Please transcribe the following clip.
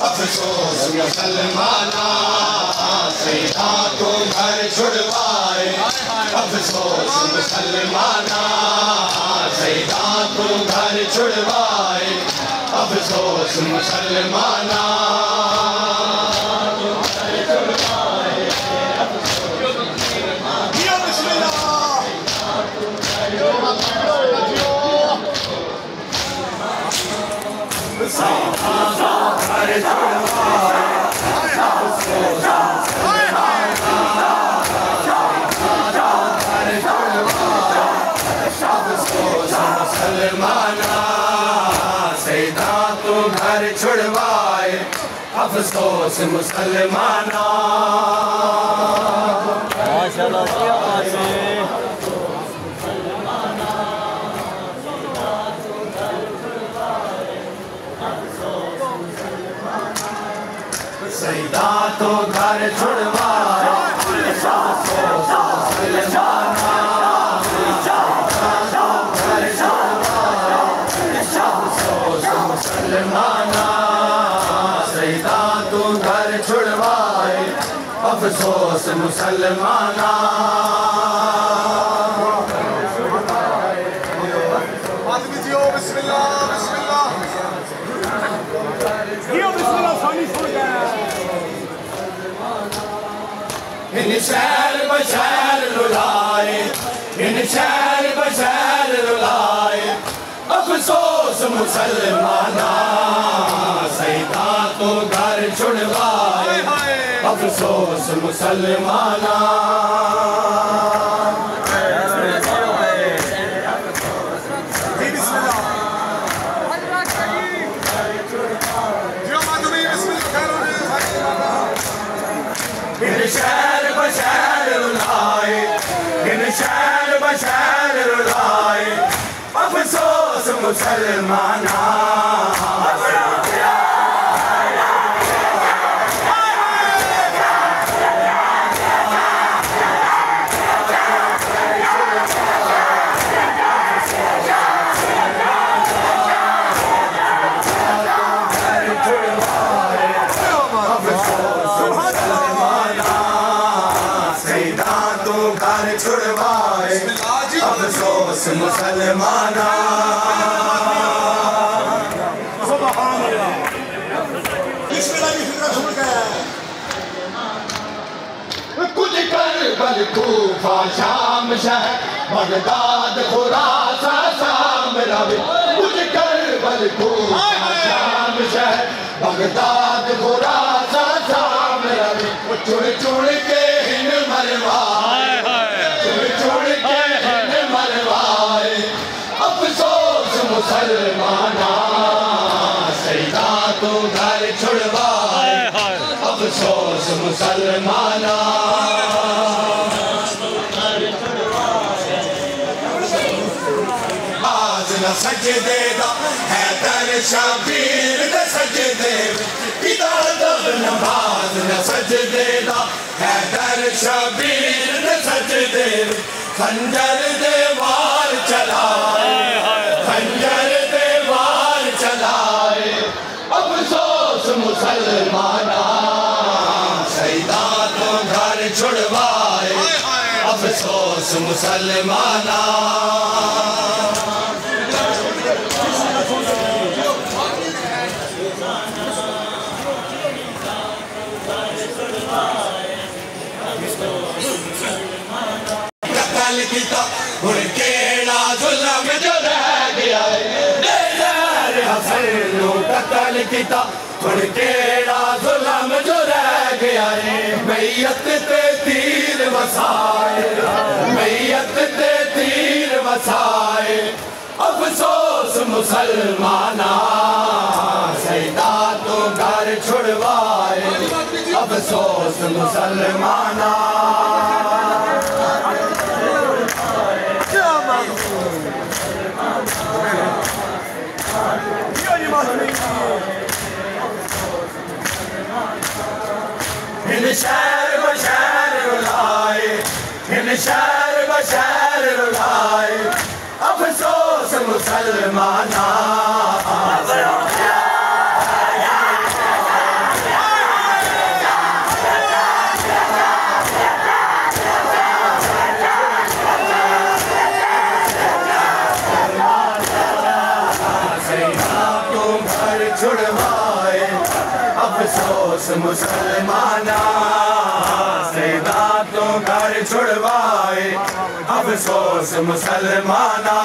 अफसोस मुसलमाना सैदा को घर छुड़वाए। अफसोस मुसलमाना सैदा को घर छुड़वाए। अफसोस मुसलमाना सैदा तो घर छुड़वाए। अफसोस मुसलमाना सैदा तो घर छुड़वाए। मुसलमाना सैदा तो घर छुड़वाए। अफसोस मुसलमाना इन शहर बशहर रुलाए। इन शहर बशहर रुलाए। अफसोस मुसलमाना सैदा तो घर छुड़वाए। अफसोस मुसलमाना इन शहर बशहर रुलाए। इन शहर बशहर रुलाए। अफसोस मुसलमाना छुड़वाए। अफसोस मुसलमाना कुछ कर बल कूफा शाम शहर बगदाद खुरासा शाम रवि। कुछ कर बल कूफा शाम शहर बगदाद खुरासा शाम रवि। चुड़ चुड़ के हिन मरवाए। चुड़ के हिन मरवाए। अफसोस मुसलमाना सैदा तो घर छुड़वाए। अफसोस मुसलमाना आज न सजदेगा हैदर शबीर न सजदे पिता दब नमाज न सजदेगा हैदर शबीर न सजदे। खंजर दे वार चलाए। खंजर दे वार चलाए। अफसोस मुसलमाना सैदा तो घर छुड़वाए। अफसोस मुसलमाना केड़ा जुल्म जो रह गया कतल किता केड़ा जुल्म जो रह गया रे। मैयत ते तीर वसाए। मैयत ते तीर वसाए। अफसोस मुसलमाना सैदा तो घर छुड़वाए। अफसोस मुसलमाना इन शहर बशहर रुलाए। इन शहर बशहर रुलाए। अफसोस मुसलमाना तो घर छुड़वाए अफसोस मुसलमाना, सैदा तो घर छुड़वाए अफसोस मुसलमाना।